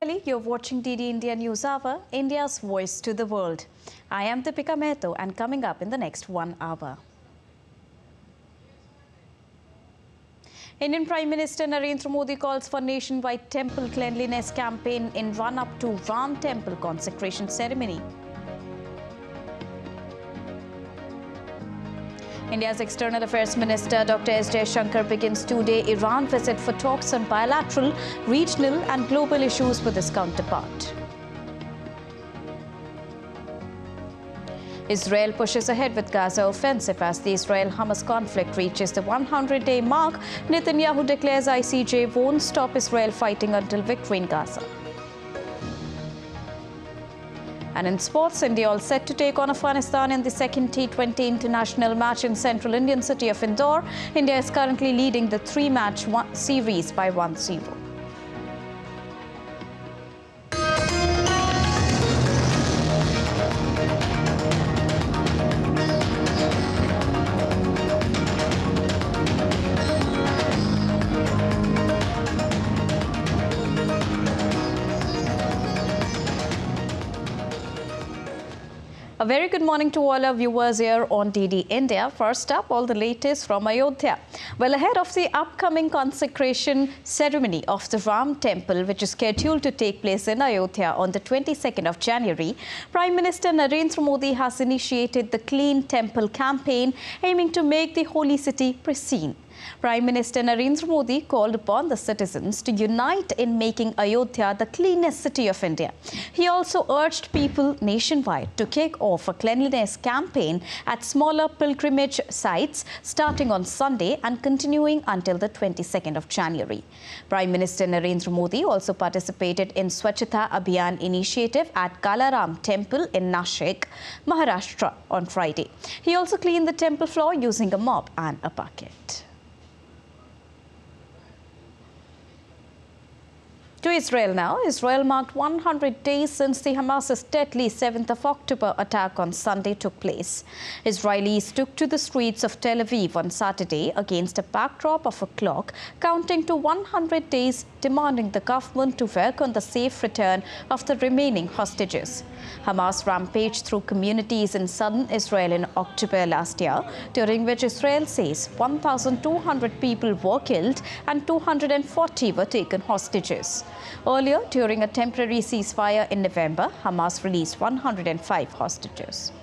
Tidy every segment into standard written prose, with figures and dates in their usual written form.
You're watching DD India News Hour, India's voice to the world. I am Deepika Mehto, and coming up in the next 1 hour. Indian Prime Minister Narendra Modi calls for nationwide temple cleanliness campaign in run-up to Ram Temple consecration ceremony. India's External Affairs Minister Dr. S. Jaishankar begins two-day Iran visit for talks on bilateral, regional and global issues with his counterpart. Israel pushes ahead with Gaza offensive as the Israel-Hamas conflict reaches the 100-day mark. Netanyahu declares ICJ won't stop Israel fighting until victory in Gaza. And in sports, India all set to take on Afghanistan in the second T20 international match in central Indian city of Indore. India is currently leading the three-match series by 1-0. A very good morning to all our viewers here on DD India. First up, all the latest from Ayodhya. Well, ahead of the upcoming consecration ceremony of the Ram Temple, which is scheduled to take place in Ayodhya on the 22nd of January, Prime Minister Narendra Modi has initiated the Clean Temple campaign, aiming to make the holy city pristine. Prime Minister Narendra Modi called upon the citizens to unite in making Ayodhya the cleanest city of India. He also urged people nationwide to kick off a cleanliness campaign at smaller pilgrimage sites starting on Sunday and continuing until the 22nd of January. Prime Minister Narendra Modi also participated in Swachhata Abhiyan initiative at Kalaram Temple in Nashik, Maharashtra on Friday. He also cleaned the temple floor using a mop and a bucket. To Israel now. Israel marked 100 days since the Hamas's deadly 7th of October attack on Sunday took place. Israelis took to the streets of Tel Aviv on Saturday against a backdrop of a clock counting to 100 days, demanding the government to work on the safe return of the remaining hostages. Hamas rampaged through communities in southern Israel in October last year, during which Israel says 1,200 people were killed and 240 were taken hostages. Earlier, during a temporary ceasefire in November, Hamas released 105 hostages.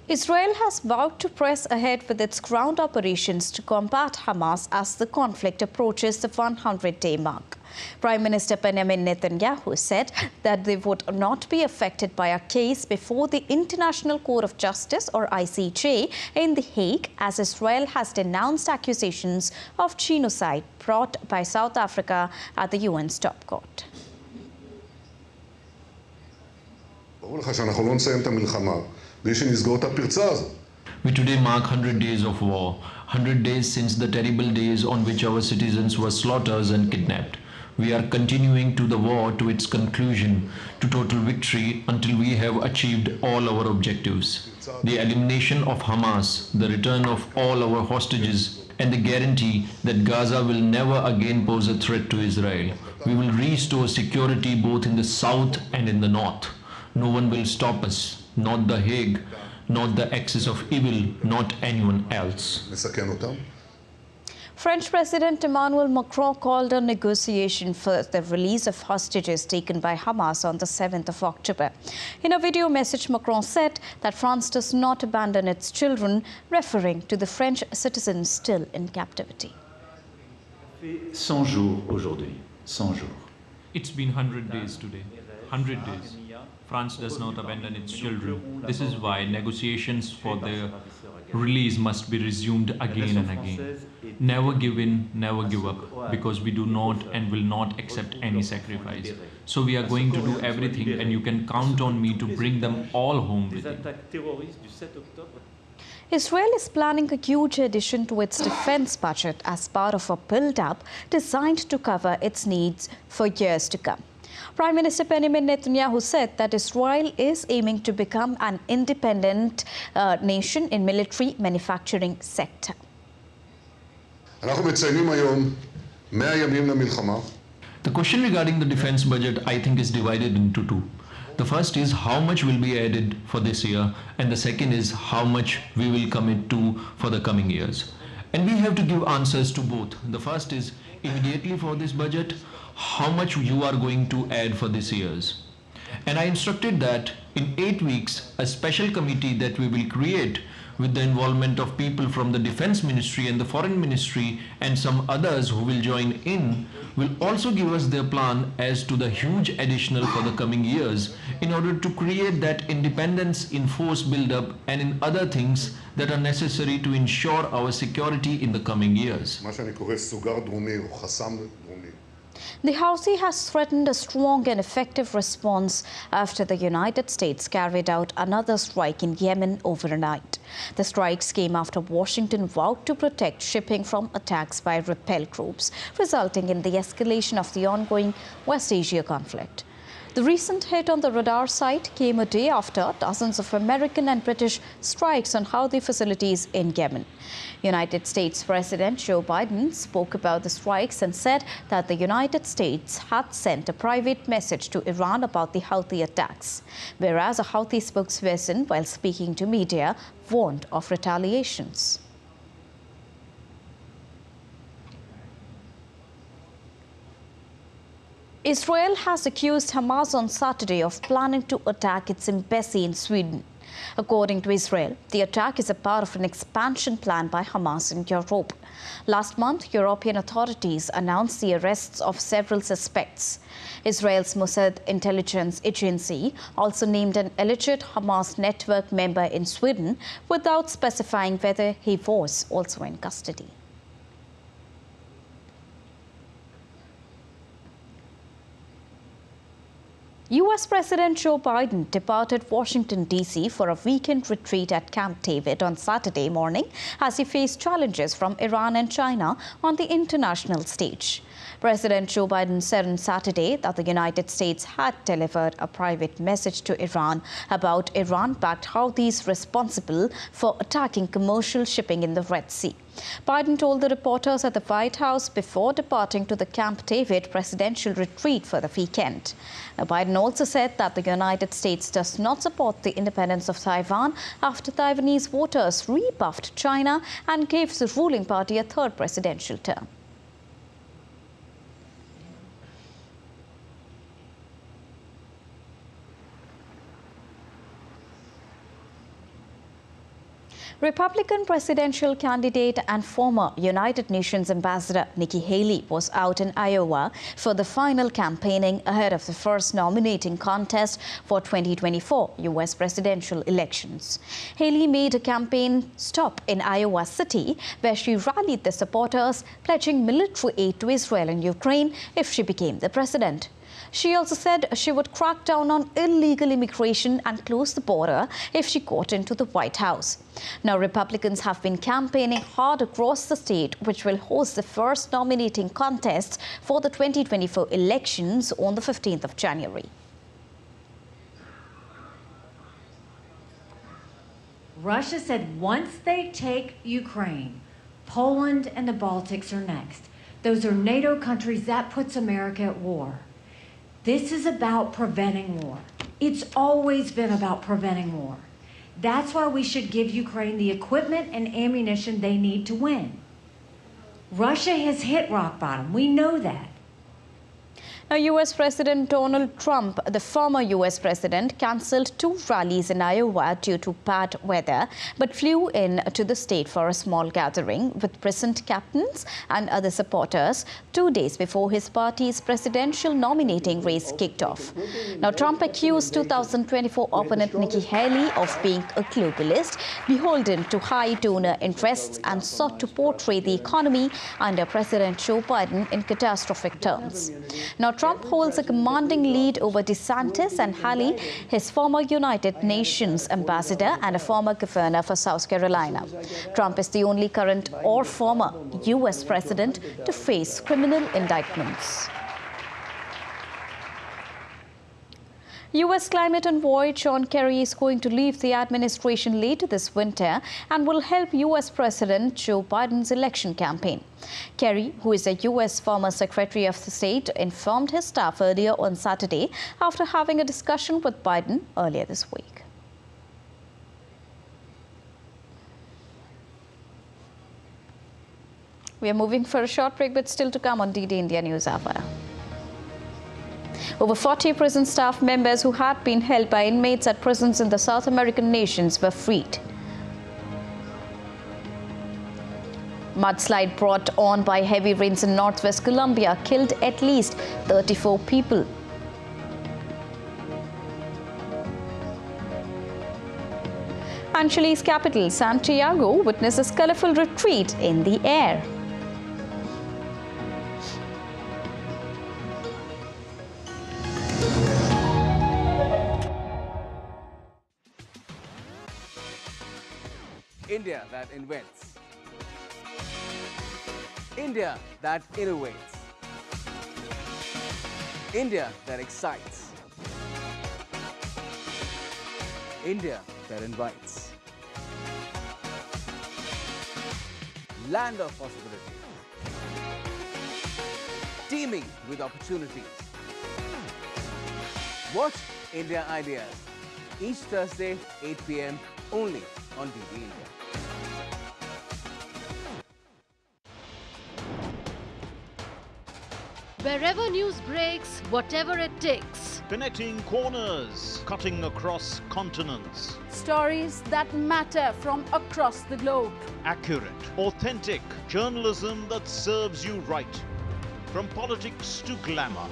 Israel has vowed to press ahead with its ground operations to combat Hamas as the conflict approaches the 100-day mark. Prime Minister Benjamin Netanyahu said that they would not be affected by a case before the International Court of Justice, or ICJ, in The Hague, as Israel has denounced accusations of genocide brought by South Africa at the UN's top court. We today mark 100 days of war, 100 days since the terrible days on which our citizens were slaughtered and kidnapped. We are continuing to the war to its conclusion, to total victory, until we have achieved all our objectives. The elimination of Hamas, the return of all our hostages, and the guarantee that Gaza will never again pose a threat to Israel. We will restore security both in the south and in the north. No one will stop us. Not the Hague, not the axis of evil, not anyone else. French President Emmanuel Macron called a negotiation for the release of hostages taken by Hamas on the 7th of October. In a video message, Macron said that France does not abandon its children, referring to the French citizens still in captivity. 100 jours aujourd'hui. 100 jours. It's been 100 days today. 100 days. France does not abandon its children. This is why negotiations for their release must be resumed again and again. Never give in, never give up, because we do not and will not accept any sacrifice. So we are going to do everything, and you can count on me to bring them all home with you. Israel is planning a huge addition to its defense budget as part of a build-up designed to cover its needs for years to come. Prime Minister Benjamin Netanyahu said that Israel is aiming to become an independent nation in military manufacturing sector. The question regarding the defense budget, I think, is divided into two. The first is how much will be added for this year, and the second is how much we will commit to for the coming years. And we have to give answers to both. The first is immediately for this budget, how much you are going to add for this year's. And I instructed that in 8 weeks, a special committee that we will create with the involvement of people from the Defense Ministry and the Foreign Ministry and some others who will join in, will also give us their plan as to the huge additional for the coming years in order to create that independence in force build-up and in other things that are necessary to ensure our security in the coming years. The Houthi has threatened a strong and effective response after the United States carried out another strike in Yemen overnight. The strikes came after Washington vowed to protect shipping from attacks by rebel groups, resulting in the escalation of the ongoing West Asia conflict. The recent hit on the radar site came a day after dozens of American and British strikes on Houthi facilities in Yemen. United States President Joe Biden spoke about the strikes and said that the United States had sent a private message to Iran about the Houthi attacks, whereas a Houthi spokesperson, while speaking to media, warned of retaliations. Israel has accused Hamas on Saturday of planning to attack its embassy in Sweden. According to Israel, the attack is a part of an expansion plan by Hamas in Europe. Last month, European authorities announced the arrests of several suspects. Israel's Mossad intelligence agency also named an alleged Hamas network member in Sweden without specifying whether he was also in custody. U.S. President Joe Biden departed Washington, D.C. for a weekend retreat at Camp David on Saturday morning as he faced challenges from Iran and China on the international stage. President Joe Biden said on Saturday that the United States had delivered a private message to Iran about Iran-backed Houthis responsible for attacking commercial shipping in the Red Sea. Biden told the reporters at the White House before departing to the Camp David presidential retreat for the weekend. Now, Biden also said that the United States does not support the independence of Taiwan after Taiwanese voters rebuffed China and gave the ruling party a third presidential term. Republican presidential candidate and former United Nations Ambassador Nikki Haley was out in Iowa for the final campaigning ahead of the first nominating contest for 2024 U.S. presidential elections. Haley made a campaign stop in Iowa City where she rallied the supporters, pledging military aid to Israel and Ukraine if she became the president. She also said she would crack down on illegal immigration and close the border if she got into the White House. Now, Republicans have been campaigning hard across the state, which will host the first nominating contest for the 2024 elections on the 15th of January. Russia said once they take Ukraine, Poland and the Baltics are next. Those are NATO countries. That puts America at war. This is about preventing war. It's always been about preventing war. That's why we should give Ukraine the equipment and ammunition they need to win. Russia has hit rock bottom. We know that. Now, U.S. President Donald Trump, the former U.S. president, cancelled 2 rallies in Iowa due to bad weather, but flew in to the state for a small gathering with present captains and other supporters 2 days before his party's presidential nominating race kicked off. Now, Trump accused 2024 opponent Nikki Haley of being a globalist, beholden to high donor interests, and sought to portray the economy under President Joe Biden in catastrophic terms. Now, Trump holds a commanding lead over DeSantis and Haley, his former United Nations ambassador and a former governor for South Carolina. Trump is the only current or former U.S. president to face criminal indictments. U.S. climate envoy John Kerry is going to leave the administration later this winter and will help U.S. President Joe Biden's election campaign. Kerry, who is a U.S. former Secretary of State, informed his staff earlier on Saturday after having a discussion with Biden earlier this week. We are moving for a short break, but still to come on DD India News Hour. Over 40 prison staff members who had been held by inmates at prisons in the South American nations were freed. Mudslide brought on by heavy rains in northwest Colombia killed at least 34 people. And Chile's capital, Santiago, witnesses colorful retreat in the air. India that invents. India that innovates. India that excites. India that invites. Land of possibilities. Teeming with opportunities. Watch India Ideas each Thursday, 8 p.m. only on DD India. Wherever news breaks, whatever it takes. Connecting corners, cutting across continents. Stories that matter from across the globe. Accurate, authentic journalism that serves you right. From politics to glamour,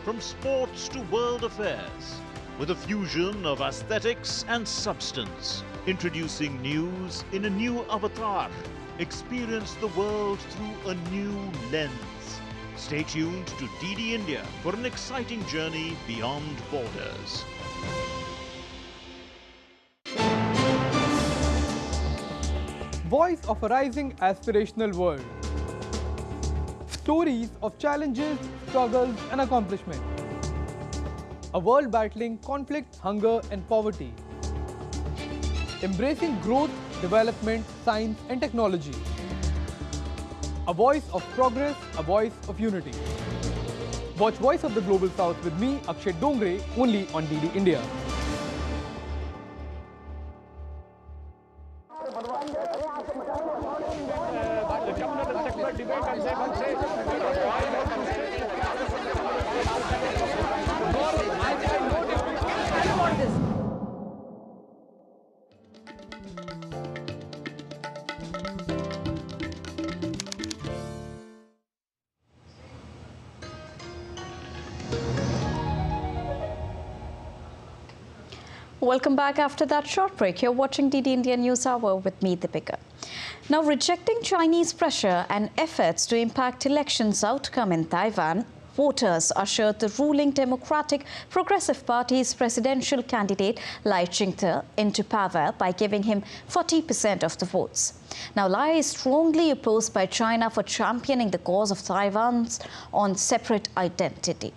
from sports to world affairs, with a fusion of aesthetics and substance. Introducing news in a new avatar. Experience the world through a new lens. Stay tuned to DD India for an exciting journey beyond borders. Voice of a rising aspirational world. Stories of challenges, struggles and accomplishment. A world battling conflict, hunger and poverty. Embracing growth, development, science and technology. A voice of progress, a voice of unity. Watch Voice of the Global South with me, Akshay Dongre, only on DD India. Welcome back after that short break. You're watching DD India News Hour with me, Deepika. Now, rejecting Chinese pressure and efforts to impact elections outcome in Taiwan, voters ushered the ruling Democratic Progressive Party's presidential candidate Lai Ching-te into power by giving him 40% of the votes. Now, Lai is strongly opposed by China for championing the cause of Taiwan's on separate identity.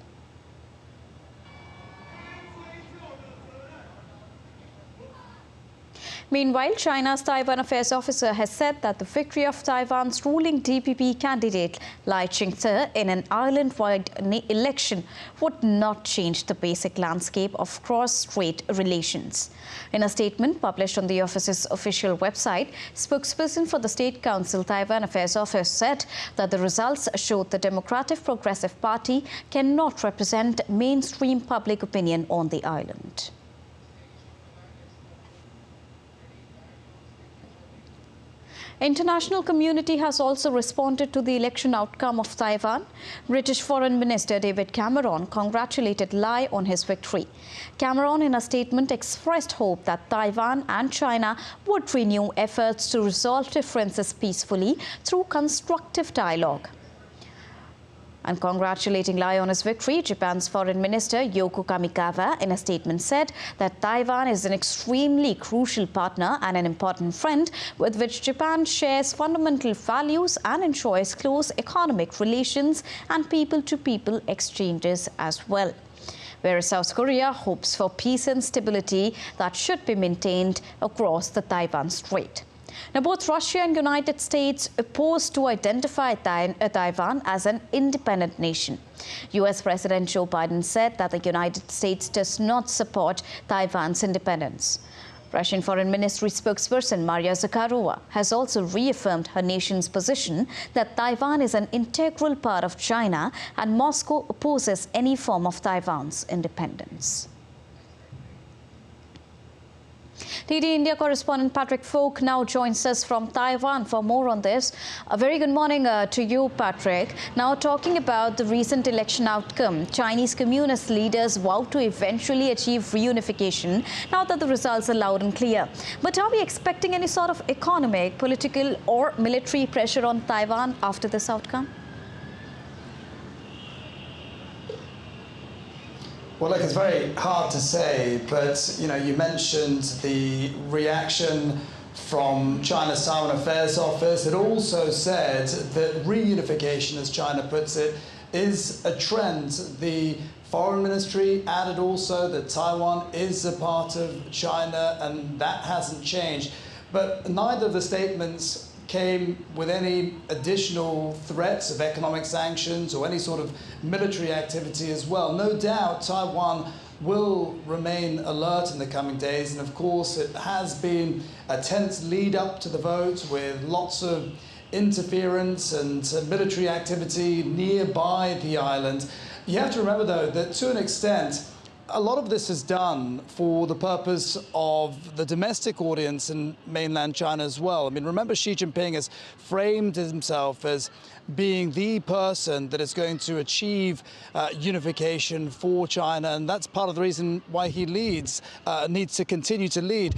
Meanwhile, China's Taiwan Affairs Officer has said that the victory of Taiwan's ruling DPP candidate Lai Ching-te in an island-wide election would not change the basic landscape of cross-strait relations. In a statement published on the office's official website, spokesperson for the State Council Taiwan Affairs Office said that the results showed the Democratic Progressive Party cannot represent mainstream public opinion on the island. International community has also responded to the election outcome of Taiwan. British Foreign Minister David Cameron congratulated Lai on his victory. Cameron, in a statement, expressed hope that Taiwan and China would renew efforts to resolve differences peacefully through constructive dialogue. And congratulating Lai on his victory, Japan's Foreign Minister Yoko Kamikawa in a statement said that Taiwan is an extremely crucial partner and an important friend with which Japan shares fundamental values and enjoys close economic relations and people-to-people exchanges as well. whereas South Korea hopes for peace and stability that should be maintained across the Taiwan Strait. Now, both Russia and United States oppose to identify Taiwan as an independent nation. U.S. President Joe Biden said that the United States does not support Taiwan's independence. Russian Foreign Ministry spokesperson Maria Zakharova has also reaffirmed her nation's position that Taiwan is an integral part of China and Moscow opposes any form of Taiwan's independence. TD India correspondent Patrick Folk now joins us from Taiwan for more on this. A very good morning to you, Patrick. Now, talking about the recent election outcome, Chinese communist leaders vow to eventually achieve reunification now that the results are loud and clear. But are we expecting any sort of economic, political or military pressure on Taiwan after this outcome? Well, look, it's very hard to say, but, you mentioned the reaction from China's Taiwan Affairs Office. It also said that reunification, as China puts it, is a trend. The Foreign Ministry added also that Taiwan is a part of China, and that hasn't changed. But neither of the statements came with any additional threats of economic sanctions or any sort of military activity as well. No doubt Taiwan will remain alert in the coming days, and of course it has been a tense lead up to the vote with lots of interference and military activity nearby the island. You have to remember though that to an extent a lot of this is done for the purpose of the domestic audience in mainland China as well. I mean, remember, Xi Jinping has framed himself as being the person that is going to achieve unification for China, and that's part of the reason why he needs to continue to lead.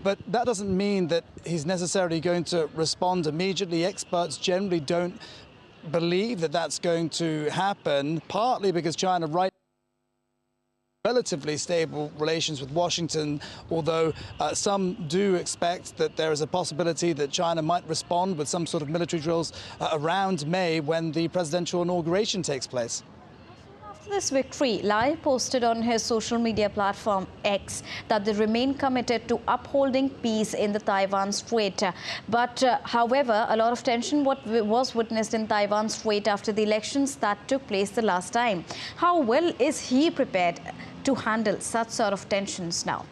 But that doesn't mean that he's necessarily going to respond immediately. Experts generally don't believe that that's going to happen, partly because China relatively stable relations with Washington, although some do expect that there is a possibility that China might respond with some sort of military drills around May when the presidential inauguration takes place. After this victory, Lai posted on his social media platform X that they remain committed to upholding peace in the Taiwan Strait. But however, a lot of tension was witnessed in Taiwan Strait after the elections that took place the last time. How well is he prepared to handle such sort of tensions now?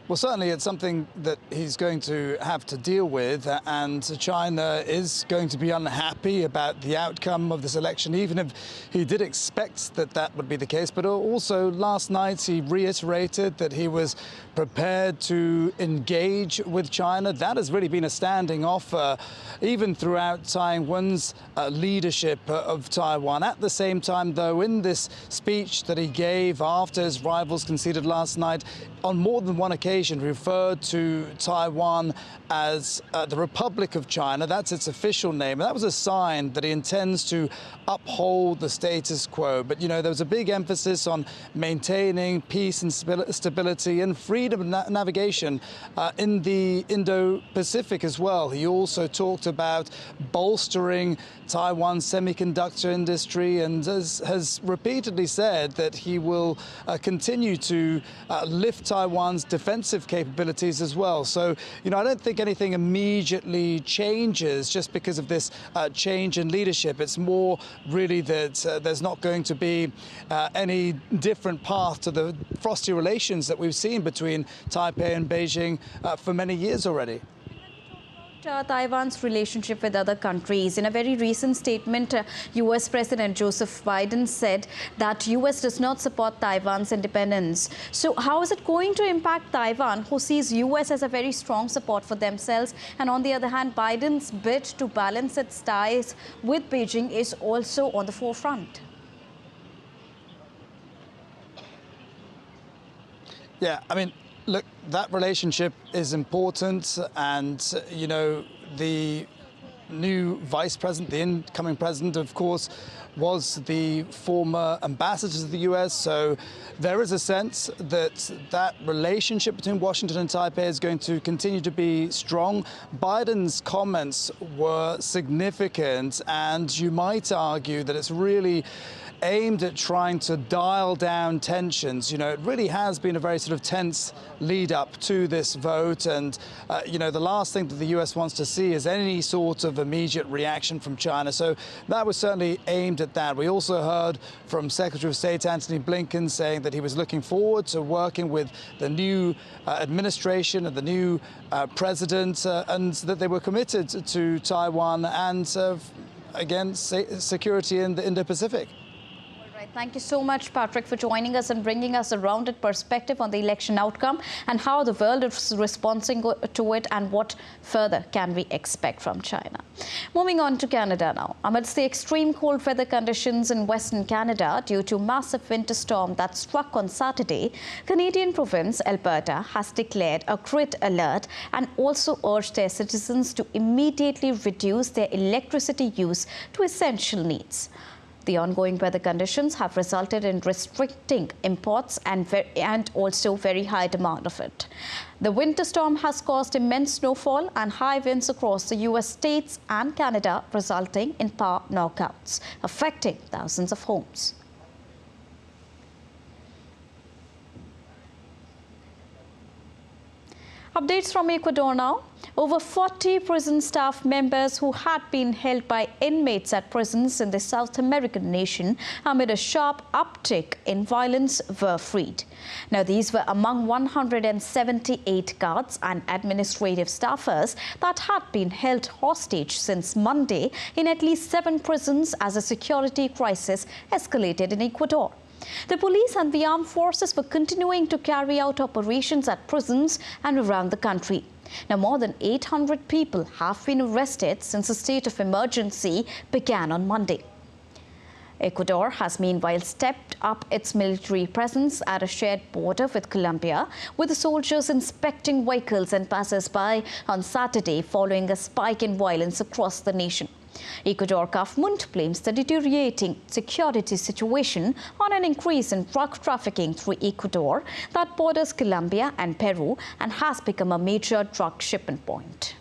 Well, certainly it's something that he's going to have to deal with, and China is going to be unhappy about the outcome of this election, even if he did expect that that would be the case. But also last night he reiterated that he was prepared to engage with China. That has really been a standing offer, even throughout Tsai Ing-wen's leadership of Taiwan. At the same time, though, in this speech that he gave after his rivals conceded last night, on more than one occasion referred to Taiwan as the Republic of China. That's its official name. And that was a sign that he intends to uphold the status quo. But, there was a big emphasis on maintaining peace and stability and freedom of navigation in the Indo-Pacific as well. He also talked about bolstering Taiwan's semiconductor industry and has repeatedly said that he will continue to lift Taiwan's defensive capabilities as well. So, I don't think anything immediately changes just because of this change in leadership. It's more really that there's not going to be any different path to the frosty relations that we've seen between Taipei and Beijing for many years already. Taiwan's relationship with other countries. In a very recent statement, U.S. President Joseph Biden said that U.S. does not support Taiwan's independence. So how is it going to impact Taiwan, who sees U.S. as a very strong support for themselves? And on the other hand, Biden's bid to balance its ties with Beijing is also on the forefront. Yeah, I mean, look, that relationship is important, and, the new vice president, the incoming president, of course, was the former ambassador to the US. So there is a sense that that relationship between Washington and Taipei is going to continue to be strong. Biden's comments were significant, and you might argue that it's really aimed at trying to dial down tensions. You know, it really has been a very sort of tense lead up to this vote, and you know, the last thing that the US wants to see is any sort of immediate reaction from China. So that was certainly aimed at that. We also heard from Secretary of State Antony Blinken saying that he was looking forward to working with the new administration and the new president, and that they were committed to Taiwan and again, security in the Indo-Pacific. Thank you so much, Patrick, for joining us and bringing us a rounded perspective on the election outcome and how the world is responding to it and what further can we expect from China. Moving on to Canada now. Amidst the extreme cold weather conditions in Western Canada due to massive winter storm that struck on Saturday, Canadian province Alberta has declared a grid alert and also urged their citizens to immediately reduce their electricity use to essential needs. The ongoing weather conditions have resulted in restricting imports and also very high demand of it. The winter storm has caused immense snowfall and high winds across the US states and Canada, resulting in power knockouts, affecting thousands of homes. Updates from Ecuador now. Over 40 prison staff members who had been held by inmates at prisons in the South American nation amid a sharp uptick in violence were freed. Now, these were among 178 guards and administrative staffers that had been held hostage since Monday in at least 7 prisons as a security crisis escalated in Ecuador. The police and the armed forces were continuing to carry out operations at prisons and around the country. Now, more than 800 people have been arrested since a state of emergency began on Monday. Ecuador has meanwhile stepped up its military presence at a shared border with Colombia, with the soldiers inspecting vehicles and passers-by on Saturday following a spike in violence across the nation. Ecuador government blames the deteriorating security situation on an increase in drug trafficking through Ecuador that borders Colombia and Peru and has become a major drug shipment point.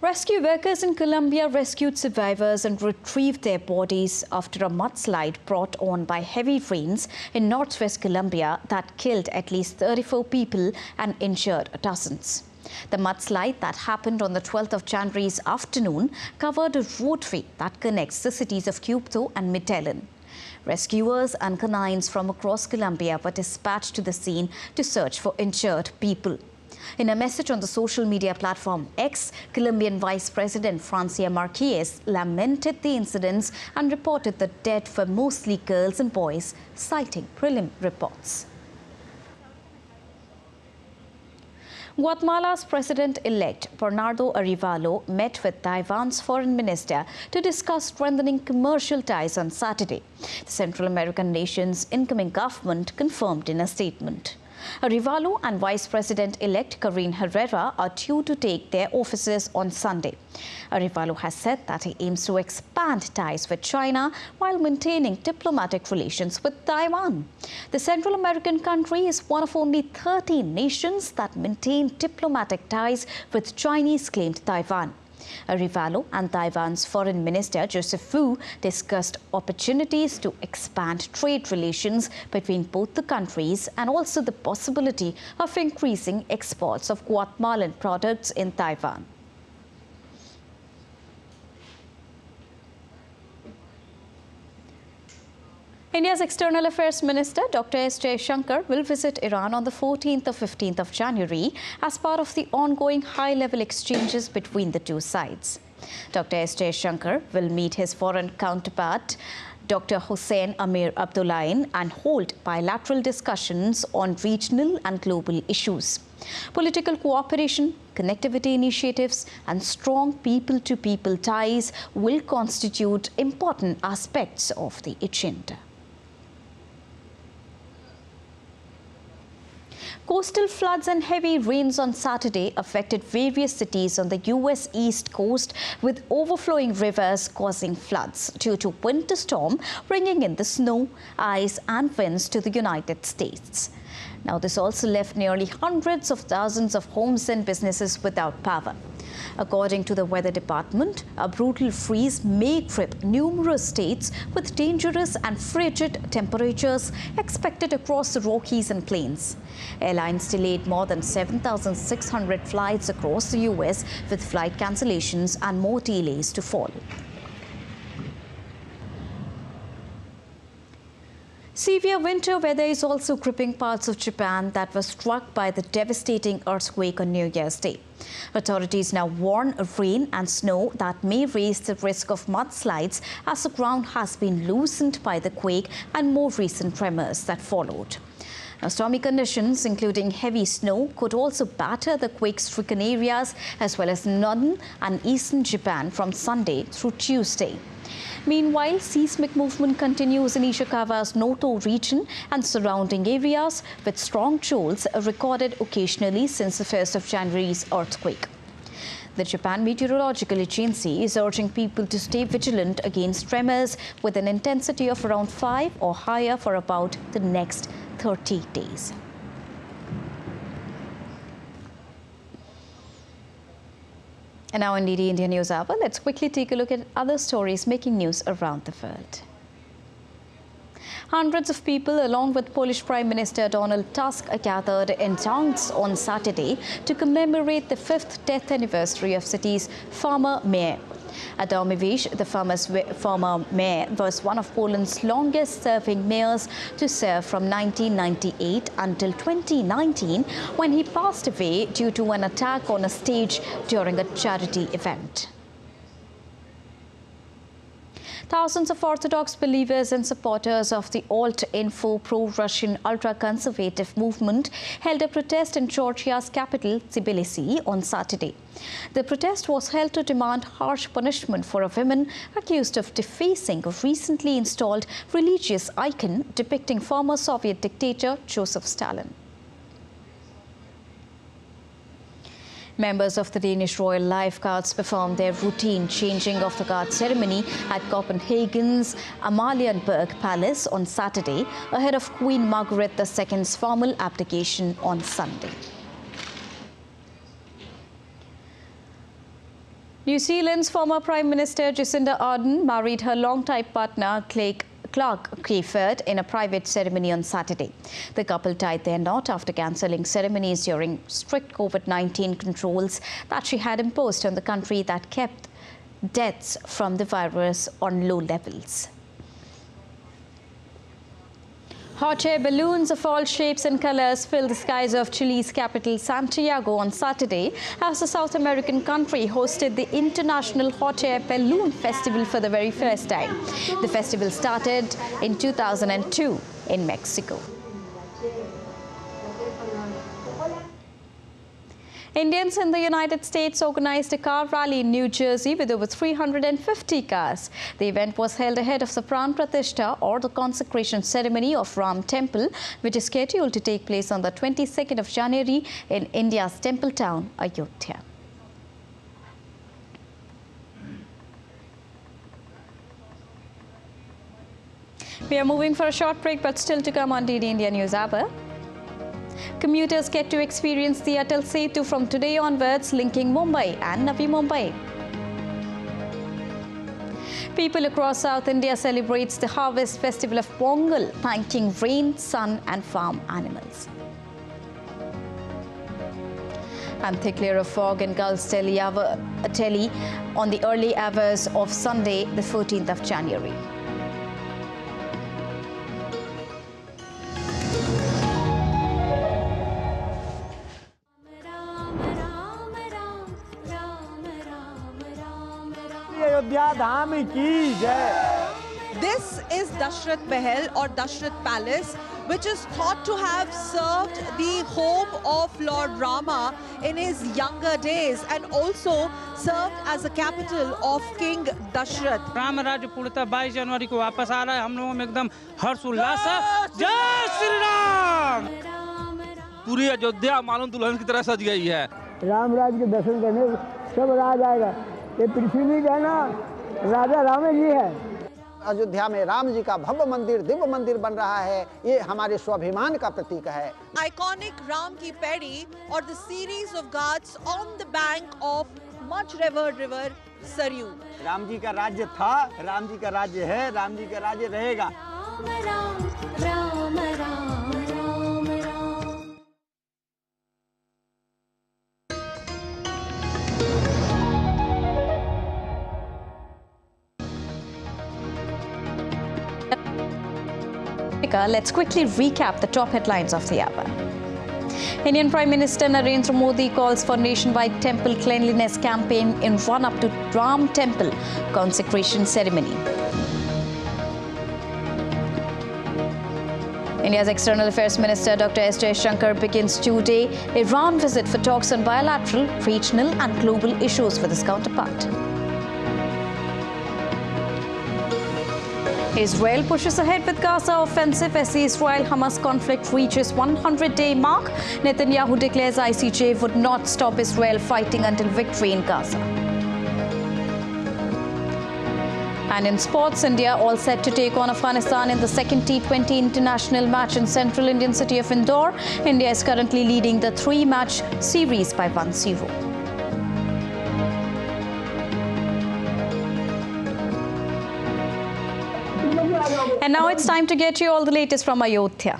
Rescue workers in Colombia rescued survivors and retrieved their bodies after a mudslide brought on by heavy rains in northwest Colombia that killed at least 34 people and injured dozens. The mudslide that happened on the 12th of January's afternoon covered a roadway that connects the cities of Quibdó and Medellin. Rescuers and canines from across Colombia were dispatched to the scene to search for injured people. In a message on the social media platform X, Colombian Vice President Francia Marquez lamented the incidents and reported the dead were mostly girls and boys, citing prelim reports. Guatemala's president-elect Bernardo Arevalo met with Taiwan's foreign minister to discuss strengthening commercial ties on Saturday. The Central American nation's incoming government confirmed in a statement. Arevalo and Vice President-elect Karine Herrera are due to take their offices on Sunday. Arevalo has said that he aims to expand ties with China while maintaining diplomatic relations with Taiwan. The Central American country is one of only 13 nations that maintain diplomatic ties with Chinese-claimed Taiwan. Arevalo and Taiwan's Foreign Minister Joseph Wu discussed opportunities to expand trade relations between both the countries and also the possibility of increasing exports of Guatemalan products in Taiwan. India's External Affairs Minister Dr. S. Jaishankar will visit Iran on the 14th or 15th of January as part of the ongoing high-level exchanges between the two sides. Dr. S. Jaishankar will meet his foreign counterpart Dr. Hossein Amir Abdullahian and hold bilateral discussions on regional and global issues. Political cooperation, connectivity initiatives and strong people-to-people ties will constitute important aspects of the agenda. Coastal floods and heavy rains on Saturday affected various cities on the U.S. East Coast, with overflowing rivers causing floods due to winter storm bringing in the snow, ice and winds to the United States. Now, this also left nearly hundreds of thousands of homes and businesses without power. According to the Weather Department, a brutal freeze may grip numerous states with dangerous and frigid temperatures expected across the Rockies and Plains. Airlines delayed more than 7,600 flights across the U.S., with flight cancellations and more delays to follow. Severe winter weather is also gripping parts of Japan that were struck by the devastating earthquake on New Year's Day. Authorities now warn of rain and snow that may raise the risk of mudslides, as the ground has been loosened by the quake and more recent tremors that followed. Now, stormy conditions, including heavy snow, could also batter the quake-stricken areas as well as northern and eastern Japan from Sunday through Tuesday. Meanwhile, seismic movement continues in Ishikawa's Noto region and surrounding areas, with strong jolts recorded occasionally since the 1st of January's earthquake. The Japan Meteorological Agency is urging people to stay vigilant against tremors with an intensity of around 5 or higher for about the next 30 days. And now in DD India News Hour, let's quickly take a look at other stories making news around the world. Hundreds of people, along with Polish Prime Minister Donald Tusk, gathered in Gdańsk on Saturday to commemorate the 5th death anniversary of city's former mayor. Adamowicz, the former mayor, was one of Poland's longest-serving mayors to serve from 1998 until 2019, when he passed away due to an attack on a stage during a charity event. Thousands of Orthodox believers and supporters of the alt-info pro-Russian ultra-conservative movement held a protest in Georgia's capital, Tbilisi, on Saturday. The protest was held to demand harsh punishment for a woman accused of defacing a recently installed religious icon depicting former Soviet dictator Joseph Stalin. Members of the Danish Royal Life Guards performed their routine changing of the guard ceremony at Copenhagen's Amalienborg Palace on Saturday, ahead of Queen Margaret II's formal abdication on Sunday. New Zealand's former Prime Minister Jacinda Ardern married her longtime partner Clark Clifford in a private ceremony on Saturday. The couple tied their knot after cancelling ceremonies during strict COVID-19 controls that she had imposed on the country that kept deaths from the virus on low levels. Hot air balloons of all shapes and colors filled the skies of Chile's capital, Santiago, on Saturday, as the South American country hosted the International Hot Air Balloon Festival for the very first time. The festival started in 2002 in Mexico. Indians in the United States organized a car rally in New Jersey with over 350 cars. The event was held ahead of the Pran Pratishtha, or the consecration ceremony of Ram Temple, which is scheduled to take place on the 22nd of January in India's temple town, Ayodhya. We are moving for a short break, but still to come on DD India News Hour. Commuters get to experience the Atal Setu from today onwards, linking Mumbai and Navi Mumbai. People across South India celebrates the harvest festival of Pongal, thanking rain, sun and farm animals. And thick layer of fog engulfs Delhi on the early hours of Sunday, the 14th of January. This is Dashrath Mahal or Dashrath Palace, which is thought to have served the home of Lord Rama in his younger days and also served as the capital of King Dashrath. Ram राज्य पूर्णतः 22 जनवरी को वापस आ रहा है। हम लोगों में एकदम हर्ष उल्लास है। जय श्री राम। पूरी अयोध्या मालूम दुल्हन की तरह सज गई है। राम राज के दर्शन करने सब राज आएगा। ये पृथ्वी का ना राजा राम जी है। अयोध्या में राम जी का भव्य मंदिर, दिव्य मंदिर बन रहा है, ये हमारे स्वाभिमान का प्रतीक है। Iconic Ram Ki Pedi or the series of ghats on the bank of much revered river Saryu. Ram ji का राज्य था, राम जी का राज्य है, राम जी का राज्य रहेगा। Ram Ram Ram Ram Ram. Let's quickly recap the top headlines of the hour. Indian Prime Minister Narendra Modi calls for nationwide temple cleanliness campaign in run-up to Ram Temple consecration ceremony. India's External Affairs Minister Dr. S. Jaishankar begins today a Iran visit for talks on bilateral, regional and global issues with his counterpart. Israel pushes ahead with Gaza offensive as the Israel-Hamas conflict reaches 100-day mark. Netanyahu declares ICJ would not stop Israel fighting until victory in Gaza. And in sports, India all set to take on Afghanistan in the second T20 international match in central Indian city of Indore. India is currently leading the three-match series by 1-0. And now it's time to get you all the latest from Ayodhya.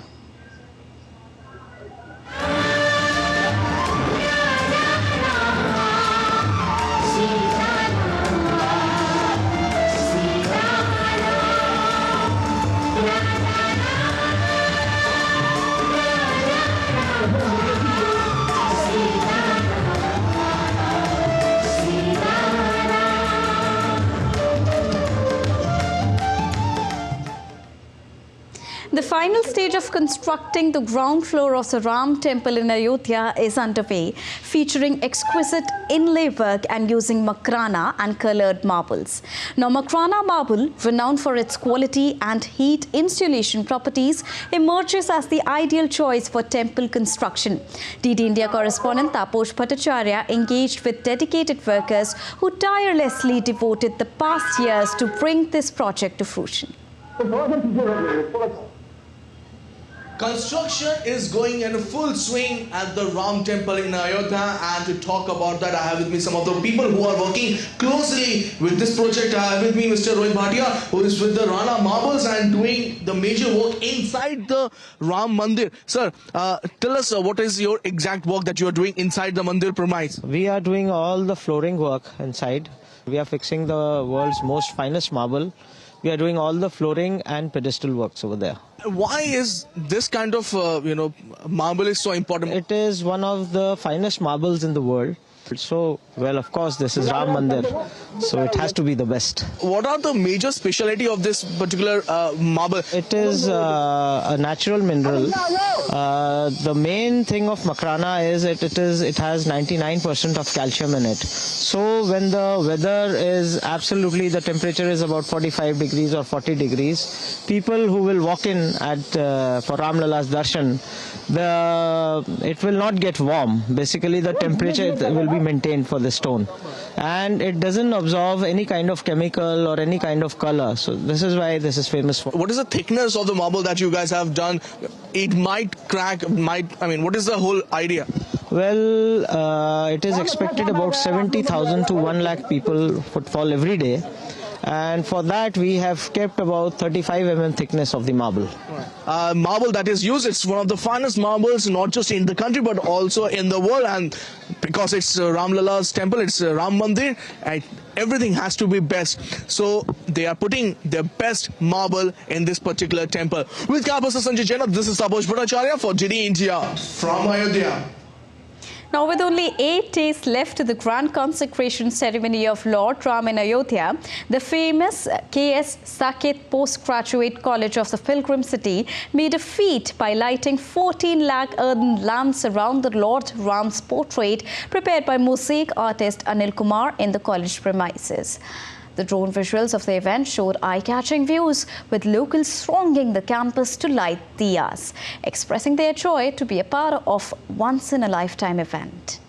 The final stage of constructing the ground floor of the Ram Temple in Ayodhya is underway, featuring exquisite inlay work and using makrana and coloured marbles. Now, makrana marble, renowned for its quality and heat insulation properties, emerges as the ideal choice for temple construction. DD India correspondent Taposh Bhattacharya engaged with dedicated workers who tirelessly devoted the past years to bring this project to fruition. Construction is going in full swing at the Ram Temple in Ayodhya, and to talk about that I have with me some of the people who are working closely with this project. I have with me Mr. Rohit Bhatia, who is with the Rana Marbles and doing the major work inside the Ram Mandir. Sir, tell us what is your exact work that you are doing inside the Mandir premise? We are doing all the flooring work inside. We are fixing the world's most finest marble. We are doing all the flooring and pedestal works over there. Why is this kind of, marble is so important? It is one of the finest marbles in the world. So, well, of course, this is Ram Mandir, so it has to be the best. What are the major speciality of this particular marble? It is a natural mineral. The main thing of makrana is it has 99% of calcium in it. So when the weather is absolutely, the temperature is about 45 degrees or 40 degrees, people who will walk in at for Ram Lala's darshan, it will not get warm. Basically, the temperature will be maintained for the stone, and it doesn't absorb any kind of chemical or any kind of color. So this is why this is famous for. What is the thickness of the marble that you guys have done? It might crack, what is the whole idea? Well, it is expected about 70,000 to 1 lakh people footfall every day. And for that we have kept about 35 mm thickness of the marble. Marble that is used, it's one of the finest marbles not just in the country but also in the world, and because it's Ram Lala's temple, it's Ram Mandir, and everything has to be best. So they are putting their best marble in this particular temple. With Kapasa Sanjay Jaina, this is Taposh Bhattacharya for GD India from Ayodhya. Now, with only 8 days left to the grand consecration ceremony of Lord Ram in Ayodhya, the famous K.S. Saket Postgraduate College of the Pilgrim City made a feat by lighting 14 lakh earthen lamps around the Lord Ram's portrait prepared by mosaic artist Anil Kumar in the college premises. The drone visuals of the event showed eye-catching views, with locals thronging the campus to light diyas, expressing their joy to be a part of once-in-a-lifetime event.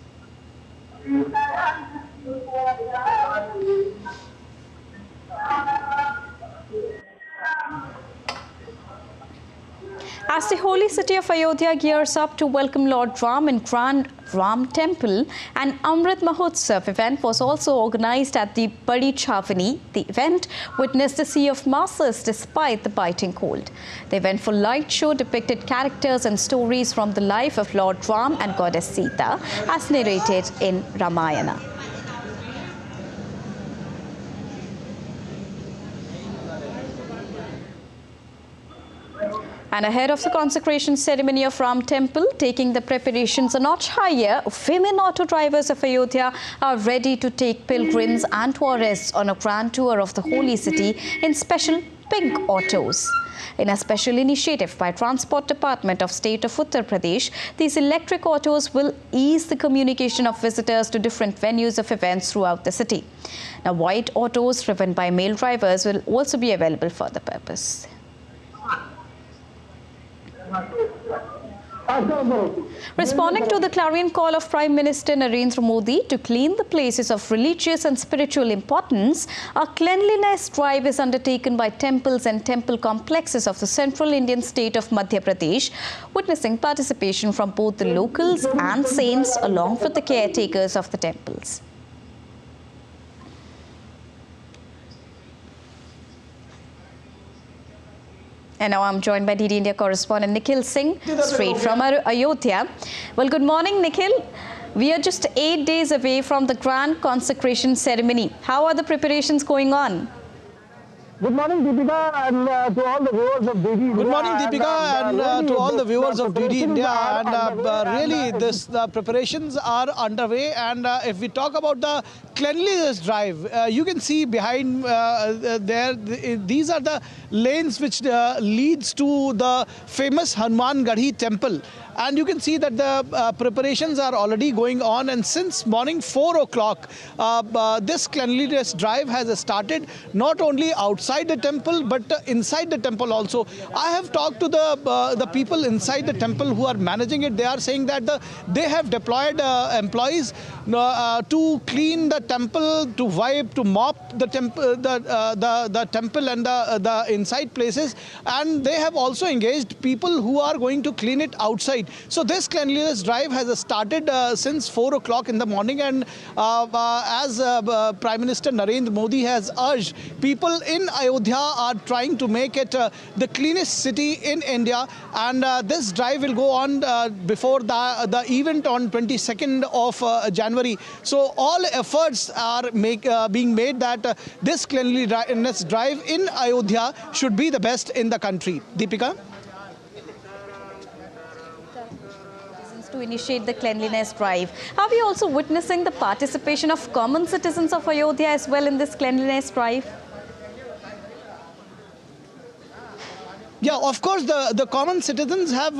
As the holy city of Ayodhya gears up to welcome Lord Ram in Grand Ram Temple, an Amrit Mahotsav event was also organized at the Badi Chavani. The event witnessed a sea of masses despite the biting cold. The eventful light show depicted characters and stories from the life of Lord Ram and Goddess Sita, as narrated in Ramayana. And ahead of the consecration ceremony of Ram Temple, taking the preparations a notch higher, women auto drivers of Ayodhya are ready to take pilgrims and tourists on a grand tour of the holy city in special pink autos. In a special initiative by Transport Department of State of Uttar Pradesh, these electric autos will ease the communication of visitors to different venues of events throughout the city. Now, white autos driven by male drivers will also be available for the purpose. Responding to the clarion call of Prime Minister Narendra Modi to clean the places of religious and spiritual importance, a cleanliness drive is undertaken by temples and temple complexes of the central Indian state of Madhya Pradesh, witnessing participation from both the locals and saints along with the caretakers of the temples. And now I'm joined by DD India correspondent Nikhil Singh, straight from Ayodhya. Well, good morning, Nikhil. We are just 8 days away from the grand consecration ceremony. How are the preparations going on? Good morning, Deepika, and to all the viewers of DD India. Good morning, Deepika, and to all the viewers of DD India. And really, the preparations are underway. And if we talk about the cleanliness drive, you can see behind there, these are the lanes which leads to the famous Hanuman Gadhi temple. And you can see that the preparations are already going on, and since morning 4 o'clock, this cleanliness drive has started not only outside the temple but inside the temple also. I have talked to the people inside the temple who are managing it. They are saying that they have deployed employees to clean the temple, to wipe, to mop the temple, the temple and the inside places, and they have also engaged people who are going to clean it outside. So this cleanliness drive has started since 4 o'clock in the morning, and as Prime Minister Narendra Modi has urged, people in Ayodhya are trying to make it the cleanest city in India, and this drive will go on before the event on 22nd of January. So all efforts are being made that this cleanliness drive in Ayodhya should be the best in the country. Deepika? To initiate the cleanliness drive. Are we also witnessing the participation of common citizens of Ayodhya as well in this cleanliness drive? Yeah, of course, the common citizens have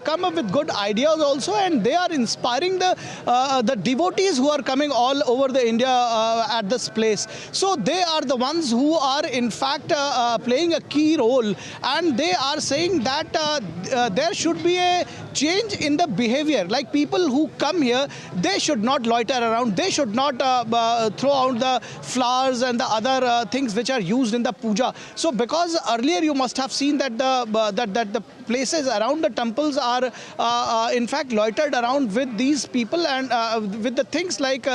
come up with good ideas also, and they are inspiring the devotees who are coming all over the India at this place. So they are the ones who are in fact playing a key role, and they are saying that there should be a change in the behavior. Like people who come here, they should not loiter around. They should not throw out the flowers and the other things which are used in the puja. So because earlier you must have seen that the places around the temples are in fact loitered around with these people and with the things like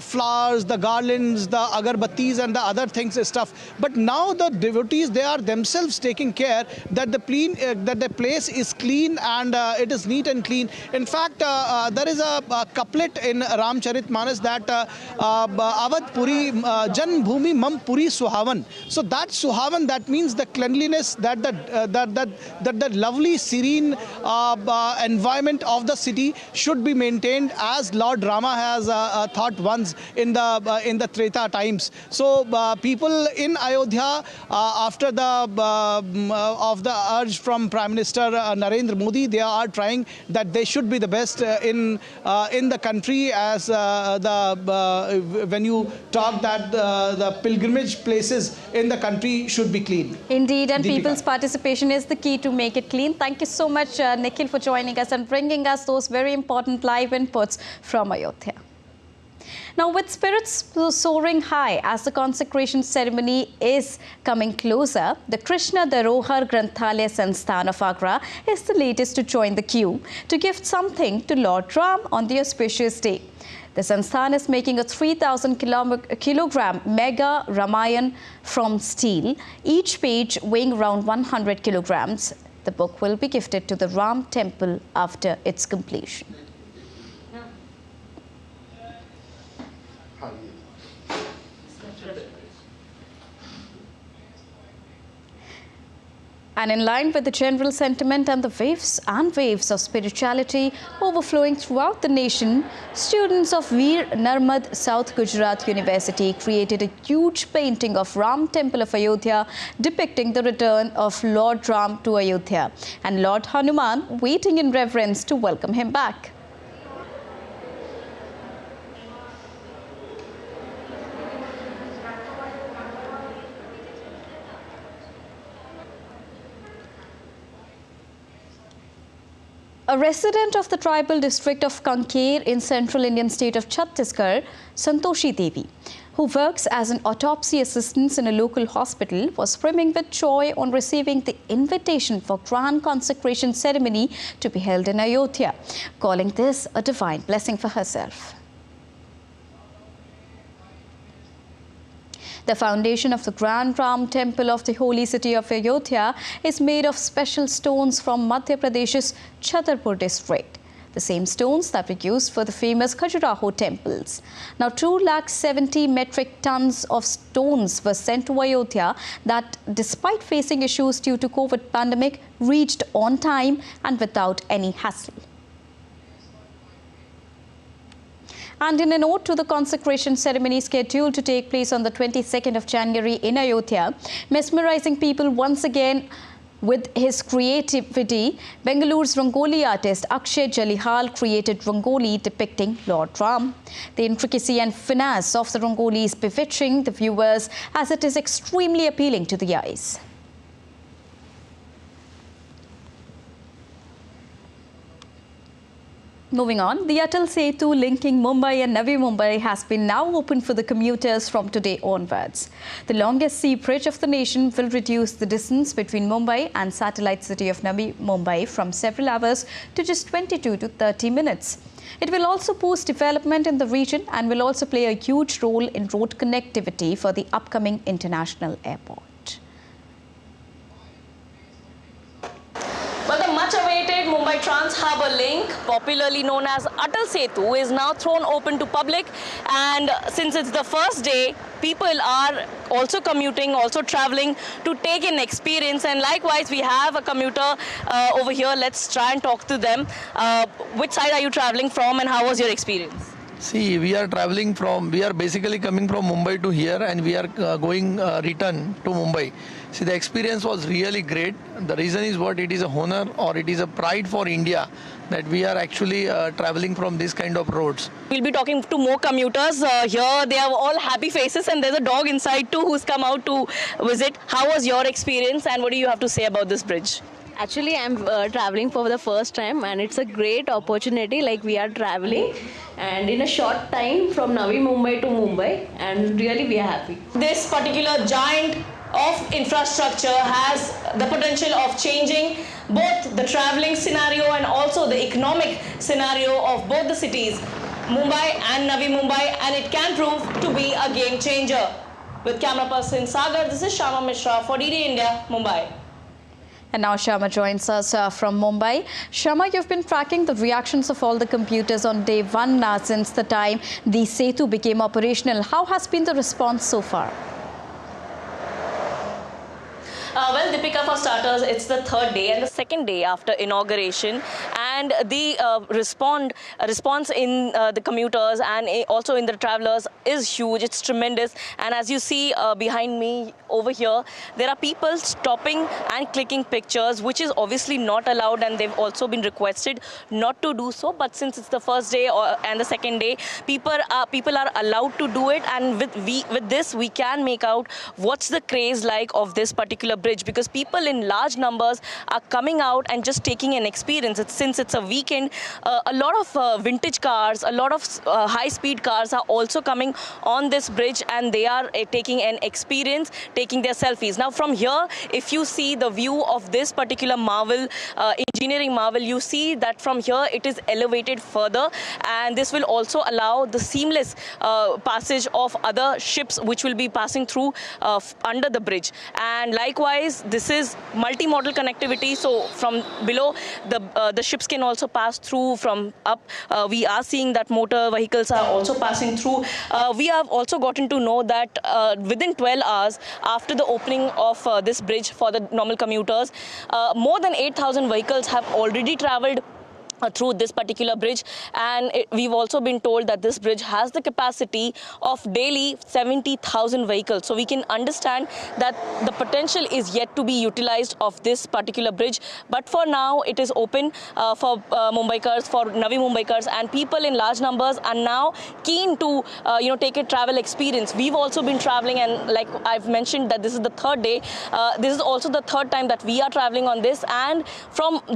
flowers, the garlands, the agarbattis and the other things and stuff. But now the devotees, they are themselves taking care that the place is clean and it is neat and clean. In fact, there is a couplet in Ramcharitmanas that Avad Puri Jan Bhumi Mam Puri Suhavan. So that Suhavan, that means the cleanliness, that the that lovely serene environment of the city should be maintained as Lord Rama has thought once in the Treta times. So people in Ayodhya, after the urge from Prime Minister Narendra Modi, they are trying that they should be the best in the country, as when you talk that the pilgrimage places in the country should be clean. Indeed, and Deepika. people's participation is the key to make it clean. Thank you so much, Nikhil, for joining us and bringing us those very important live inputs from Ayodhya. Now, with spirits soaring high as the consecration ceremony is coming closer, the Krishna Dharohar Granthalaya Sansthan of Agra is the latest to join the queue to give something to Lord Ram on the auspicious day. The Sansthan is making a 3,000 kilogram mega Ramayan from steel, each page weighing around 100 kilograms. The book will be gifted to the Ram temple after its completion. And in line with the general sentiment and the waves of spirituality overflowing throughout the nation, students of Veer Narmad South Gujarat University created a huge painting of Ram Temple of Ayodhya depicting the return of Lord Ram to Ayodhya and Lord Hanuman waiting in reverence to welcome him back. A resident of the tribal district of Kanker in central Indian state of Chhattisgarh, Santoshi Devi, who works as an autopsy assistant in a local hospital, was brimming with joy on receiving the invitation for grand consecration ceremony to be held in Ayodhya, calling this a divine blessing for herself. The foundation of the Grand Ram Temple of the holy city of Ayodhya is made of special stones from Madhya Pradesh's Chhatarpur district, the same stones that were used for the famous Khajuraho temples. Now, 270 metric tons of stones were sent to Ayodhya that, despite facing issues due to COVID pandemic, reached on time and without any hassle. And in a note to the consecration ceremony scheduled to take place on the 22nd of January in Ayodhya, mesmerizing people once again with his creativity, Bengaluru's Rangoli artist Akshay Jalihal created Rangoli depicting Lord Ram. The intricacy and finesse of the Rangoli is bewitching the viewers as it is extremely appealing to the eyes. Moving on, the Atal Setu linking Mumbai and Navi Mumbai has been now open for the commuters from today onwards. The longest sea bridge of the nation will reduce the distance between Mumbai and satellite city of Navi Mumbai from several hours to just 22 to 30 minutes. It will also boost development in the region and will also play a huge role in road connectivity for the upcoming international airport. Well, the much-awaited Mumbai Trans-Harbour Link, popularly known as Atal Setu, is now thrown open to public, and since it's the first day, people are also commuting, also travelling to take in experience, and likewise we have a commuter over here. Let's try and talk to them. Which side are you travelling from and how was your experience? See, we are basically coming from Mumbai to here, and we are going return to Mumbai. See, the experience was really great. The reason is what? It is a honor or it is a pride for India that we are actually traveling from this kind of roads. We'll be talking to more commuters. Here they have all happy faces and there's a dog inside too who's come out to visit. How was your experience and what do you have to say about this bridge? Actually, I'm traveling for the first time and it's a great opportunity. Like, we are traveling and in a short time from Navi Mumbai to Mumbai, and really we are happy. This particular giant of infrastructure has the potential of changing both the traveling scenario and also the economic scenario of both the cities, Mumbai and Navi Mumbai, and it can prove to be a game changer. With camera person Sagar, this is Shama Mishra for DD India, Mumbai. And now Shama joins us from Mumbai. Shama, you've been tracking the reactions of all the computers on day one now since the time the Setu became operational. How has been the response so far? Well, Deepika, for starters, it's the third day and the second day after inauguration, and the response in the commuters and also in the travelers is huge. It's tremendous. And as you see behind me over here, there are people stopping and clicking pictures, which is obviously not allowed, and they've also been requested not to do so. But since it's the first day and the second day, people are allowed to do it, and with this we can make out what's the craze like of this particular bridge, because people in large numbers are coming out and just taking an experience. Since it's a weekend, a lot of vintage cars, a lot of high-speed cars are also coming on this bridge, and they are taking an experience, taking their selfies. Now from here, if you see the view of this particular marvel, engineering marvel, you see that from here it is elevated further, and this will also allow the seamless passage of other ships which will be passing through under the bridge. And likewise, this is multimodal connectivity, so from below the ships can also pass through. From up, we are seeing that motor vehicles are also passing through. We have also gotten to know that within 12 hours after the opening of this bridge for the normal commuters, more than 8,000 vehicles have already travelled through this particular bridge, and we've also been told that this bridge has the capacity of daily 70,000 vehicles. So we can understand that the potential is yet to be utilized of this particular bridge. But for now, it is open for Mumbaikars, for Navi Mumbaikars, and people in large numbers are now keen to take a travel experience. We've also been traveling, and like I've mentioned that this is the third day. This is also the third time that we are traveling on this, and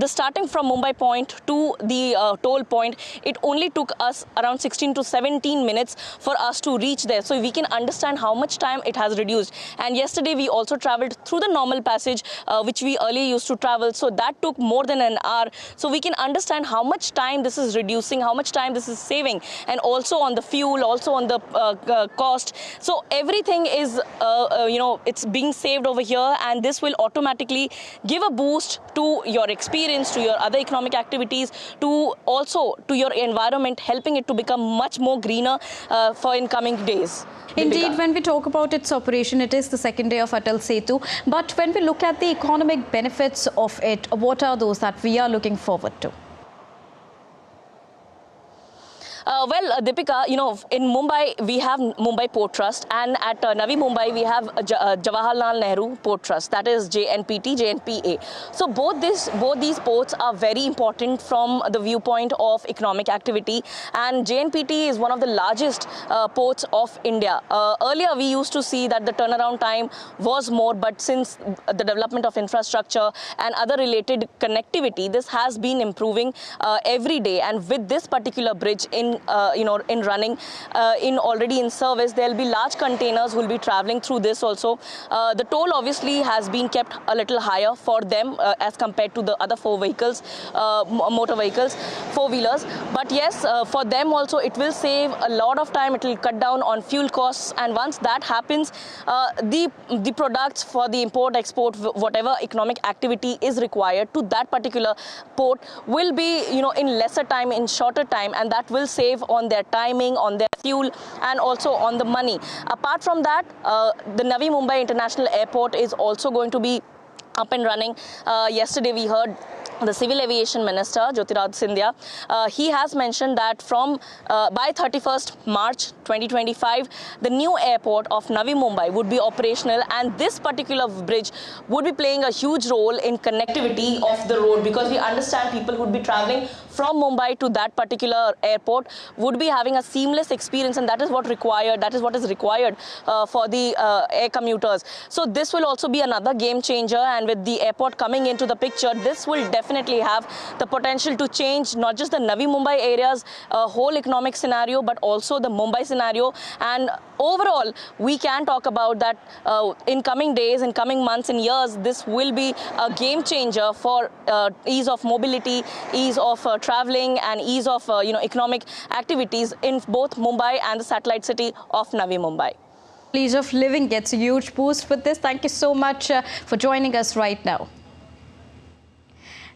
starting from Mumbai point to the toll point, it only took us around 16 to 17 minutes for us to reach there. So we can understand how much time it has reduced. And yesterday we also traveled through the normal passage, which we earlier used to travel. So that took more than an hour. So we can understand how much time this is reducing, how much time this is saving, and also on the fuel, also on the cost. So everything is, it's being saved over here, and this will automatically give a boost to your experience, to your other economic activities, to also to your environment, helping it to become much more greener for incoming days. Indeed, when we talk about its operation, it is the second day of Atal Setu. But when we look at the economic benefits of it, what are those that we are looking forward to? Well, Deepika, in Mumbai, we have Mumbai Port Trust, and at Navi Mumbai, we have Jawaharlal Nehru Port Trust, that is JNPT, JNPA. So both these ports are very important from the viewpoint of economic activity, and JNPT is one of the largest ports of India. Earlier, we used to see that the turnaround time was more, but since the development of infrastructure and other related connectivity, this has been improving every day. And with this particular bridge in running, already in service, there will be large containers who will be traveling through this also. The toll obviously has been kept a little higher for them as compared to the other motor vehicles, four-wheelers. But yes, for them also it will save a lot of time. It will cut down on fuel costs, and once that happens, the products for the import, export, whatever economic activity is required to that particular port will be in lesser time, in shorter time, and that will save on their timing, on their fuel, and also on the money. Apart from that, the Navi Mumbai International Airport is also going to be up and running. Yesterday we heard the Civil Aviation Minister, Jyotirad Scindia, he has mentioned that from by 31st March 2025, the new airport of Navi Mumbai would be operational, and this particular bridge would be playing a huge role in connectivity of the road, because we understand people would be traveling from Mumbai to that particular airport would be having a seamless experience, and that is what is required for the air commuters. So this will also be another game changer, and with the airport coming into the picture, this will definitely have the potential to change not just the Navi Mumbai area's whole economic scenario, but also the Mumbai scenario. And overall, we can talk about that in coming days, in coming months and years, this will be a game changer for ease of mobility, ease of traveling, and ease of economic activities in both Mumbai and the satellite city of Navi Mumbai. Ease of living gets a huge boost with this. Thank you so much for joining us right now.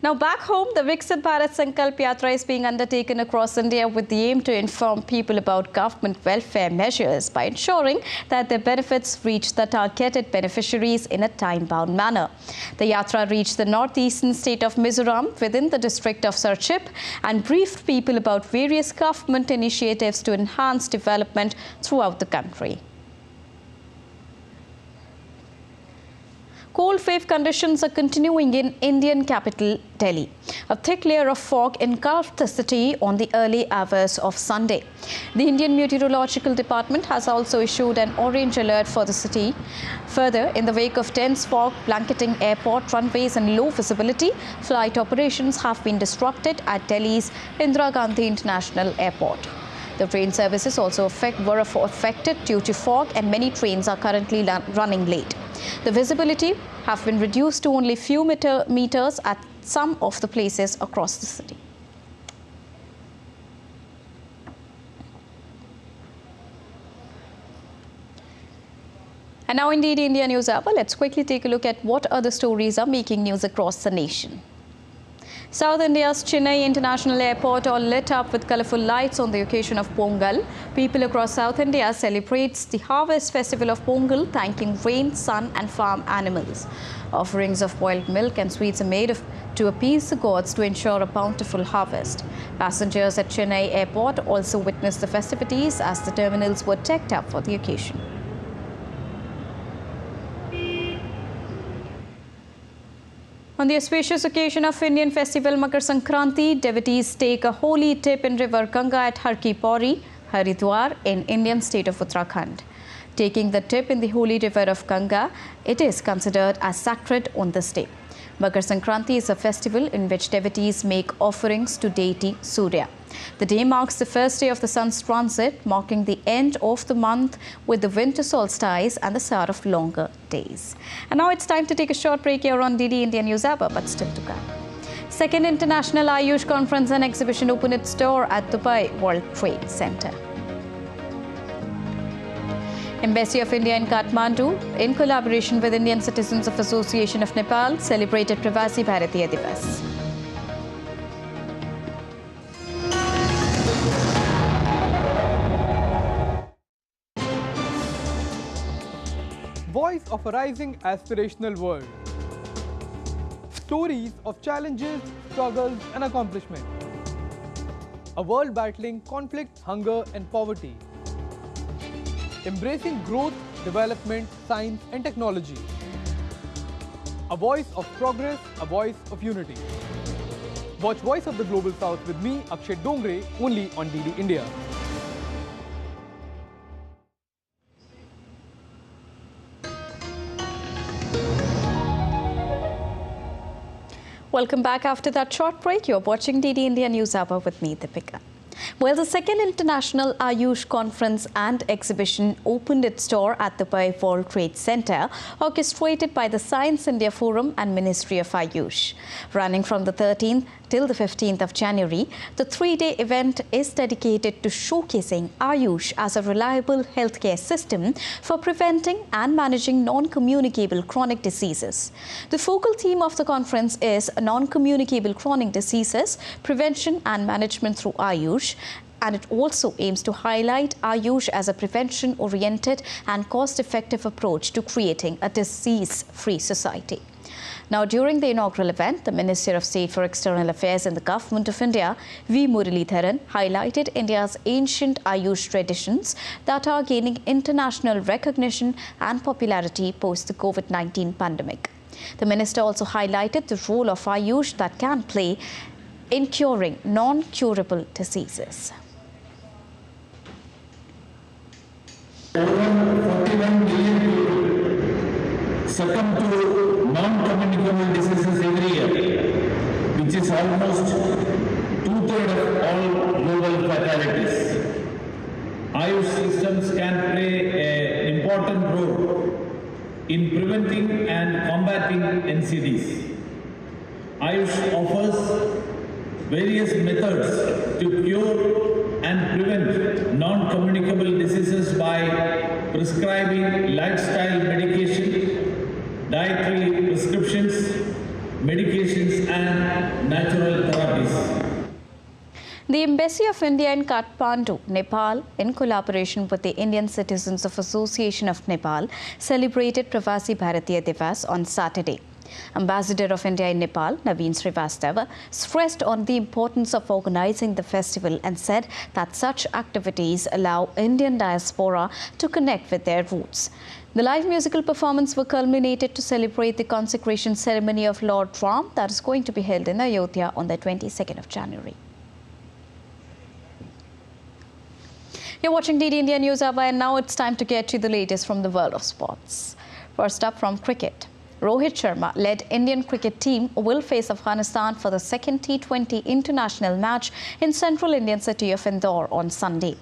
Now back home, the Viksit Bharat Sankalp Yatra is being undertaken across India with the aim to inform people about government welfare measures by ensuring that their benefits reach the targeted beneficiaries in a time-bound manner. The Yatra reached the northeastern state of Mizoram within the district of Sarchip and briefed people about various government initiatives to enhance development throughout the country. Cold wave conditions are continuing in Indian capital Delhi. A thick layer of fog engulfed the city on the early hours of Sunday. The Indian Meteorological Department has also issued an orange alert for the city. Further, in the wake of dense fog blanketing airport runways and low visibility, flight operations have been disrupted at Delhi's Indira Gandhi International Airport. The train services also were affected due to fog, and many trains are currently running late. The visibility have been reduced to only few meters at some of the places across the city. And now indeed India News Hour. Let's quickly take a look at what other stories are making news across the nation. South India's Chennai International Airport all lit up with colourful lights on the occasion of Pongal. People across South India celebrates the harvest festival of Pongal, thanking rain, sun and farm animals. Offerings of boiled milk and sweets are made to appease the gods to ensure a bountiful harvest. Passengers at Chennai Airport also witnessed the festivities as the terminals were decked up for the occasion. On the auspicious occasion of Indian festival Makar Sankranti, devotees take a holy dip in river Ganga at Har Ki Pauri, Haridwar in Indian state of Uttarakhand. Taking the dip in the holy river of Ganga, it is considered as sacred on this day. Makar Sankranti is a festival in which devotees make offerings to deity Surya. The day marks the first day of the sun's transit, marking the end of the month with the winter solstice and the start of longer days. And now it's time to take a short break here on DD India News Hour, but still to come. Second International Ayush Conference and Exhibition opened its door at Dubai World Trade Center. Embassy of India in Kathmandu, in collaboration with Indian Citizens of Association of Nepal, celebrated Prasar Bharati Divas. Voice of a rising aspirational world. Stories of challenges, struggles and accomplishment. A world battling conflict, hunger and poverty. Embracing growth, development, science and technology. A voice of progress, a voice of unity. Watch Voice of the Global South with me, Akshay Dongre, only on DD India. Welcome back after that short break. You're watching DD India News Hour with me, Deepika. Well, the second International Ayush Conference and Exhibition opened its door at the Dubai World Trade Center, orchestrated by the Science India Forum and Ministry of Ayush. Running from the 13th till the 15th of January, the three-day event is dedicated to showcasing Ayush as a reliable healthcare system for preventing and managing non-communicable chronic diseases. The focal theme of the conference is non-communicable chronic diseases, prevention and management through Ayush, and it also aims to highlight Ayush as a prevention-oriented and cost-effective approach to creating a disease-free society. Now, during the inaugural event, the Minister of State for External Affairs in the Government of India, V. Muralidharan, highlighted India's ancient Ayush traditions that are gaining international recognition and popularity post the COVID-19 pandemic. The Minister also highlighted the role of Ayush that can play in curing non-curable diseases. Over 41 million people succumb to non-communicable diseases every year, which is almost 2/3 of all global fatalities. Ayush systems can play an important role in preventing and combating NCDs. Ayush offers various methods to cure and prevent non-communicable diseases by prescribing lifestyle medication, dietary prescriptions, medications and natural therapies. The Embassy of India in Kathmandu, Nepal, in collaboration with the Indian Citizens of Association of Nepal, celebrated Prasar Bharati Divas on Saturday. Ambassador of India in Nepal, Naveen Srivastava, stressed on the importance of organizing the festival and said that such activities allow Indian diaspora to connect with their roots. The live musical performance were culminated to celebrate the consecration ceremony of Lord Ram that is going to be held in Ayodhya on the 22nd of January. You're watching DD India News Hour, and now it's time to get to the latest from the world of sports. First up from cricket. Rohit Sharma led Indian cricket team will face Afghanistan for the second T20 international match in central Indian city of Indore on Sunday.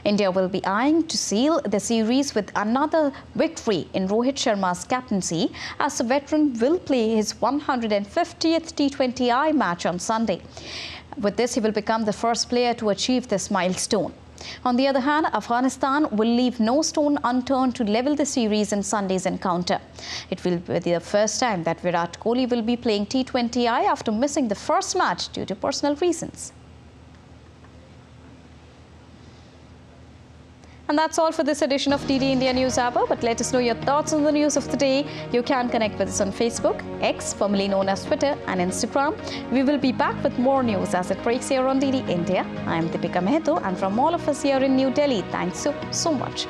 India will be eyeing to seal the series with another victory in Rohit Sharma's captaincy, as the veteran will play his 150th T20I match on Sunday. With this, he will become the first player to achieve this milestone. On the other hand, Afghanistan will leave no stone unturned to level the series in Sunday's encounter. It will be the first time that Virat Kohli will be playing T20I after missing the first match due to personal reasons. And that's all for this edition of DD India News Hour. But let us know your thoughts on the news of the day. You can connect with us on Facebook, X, formerly known as Twitter, and Instagram. We will be back with more news as it breaks here on DD India. I am Deepika Mehto, and from all of us here in New Delhi, thanks so much.